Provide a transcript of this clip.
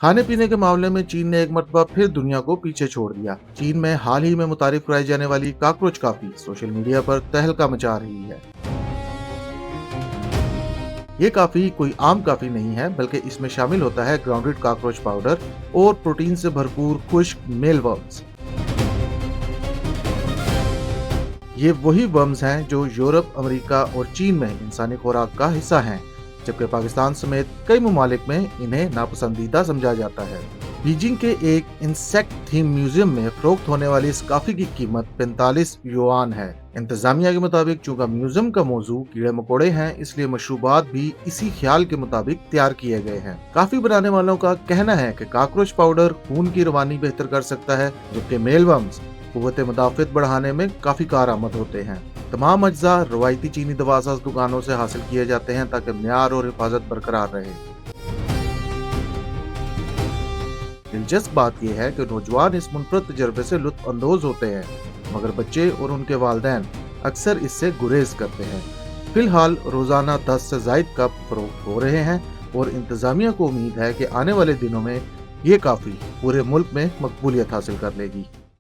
کھانے پینے کے معاملے میں چین نے ایک مرتبہ پھر دنیا کو پیچھے چھوڑ دیا۔ چین میں حال ہی میں متعارف کرائی جانے والی کاکروچ کافی سوشل میڈیا پر تہلکہ مچا رہی ہے۔ یہ کافی کوئی عام کافی نہیں ہے، بلکہ اس میں شامل ہوتا ہے گراؤنڈڈ کاکروچ پاؤڈر اور پروٹین سے بھرپور خشک میل ورمز۔ یہ وہی ورمز ہیں جو یورپ، امریکہ اور چین میں انسانی خوراک کا حصہ ہیں، جبکہ پاکستان سمیت کئی ممالک میں انہیں ناپسندیدہ سمجھا جاتا ہے۔ بیجنگ کے ایک انسیکٹ تھیم میوزیم میں فروخت ہونے والی اس کافی کی قیمت 45 یوان ہے۔ انتظامیہ کے مطابق چونکہ میوزیم کا موضوع کیڑے مکوڑے ہیں، اس لیے مشروبات بھی اسی خیال کے مطابق تیار کیے گئے ہیں۔ کافی بنانے والوں کا کہنا ہے کہ کاکروچ پاؤڈر خون کی روانی بہتر کر سکتا ہے، جبکہ میل ورمز قوت مدافعت بڑھانے میں کافی کارآمد ہوتے ہیں۔ تمام اجزاء روایتی چینی دواساز دکانوں سے حاصل کیے جاتے ہیں تاکہ معیار اور حفاظت برقرار رہے۔ دلچسپ بات یہ ہے کہ نوجوان اس منفرد تجربے سے لطف اندوز ہوتے ہیں، مگر بچے اور ان کے والدین اکثر اس سے گریز کرتے ہیں۔ فی الحال روزانہ 10 سے زائد کپ فروخت ہو رہے ہیں اور انتظامیہ کو امید ہے کہ آنے والے دنوں میں یہ کافی پورے ملک میں مقبولیت حاصل کر لے گی۔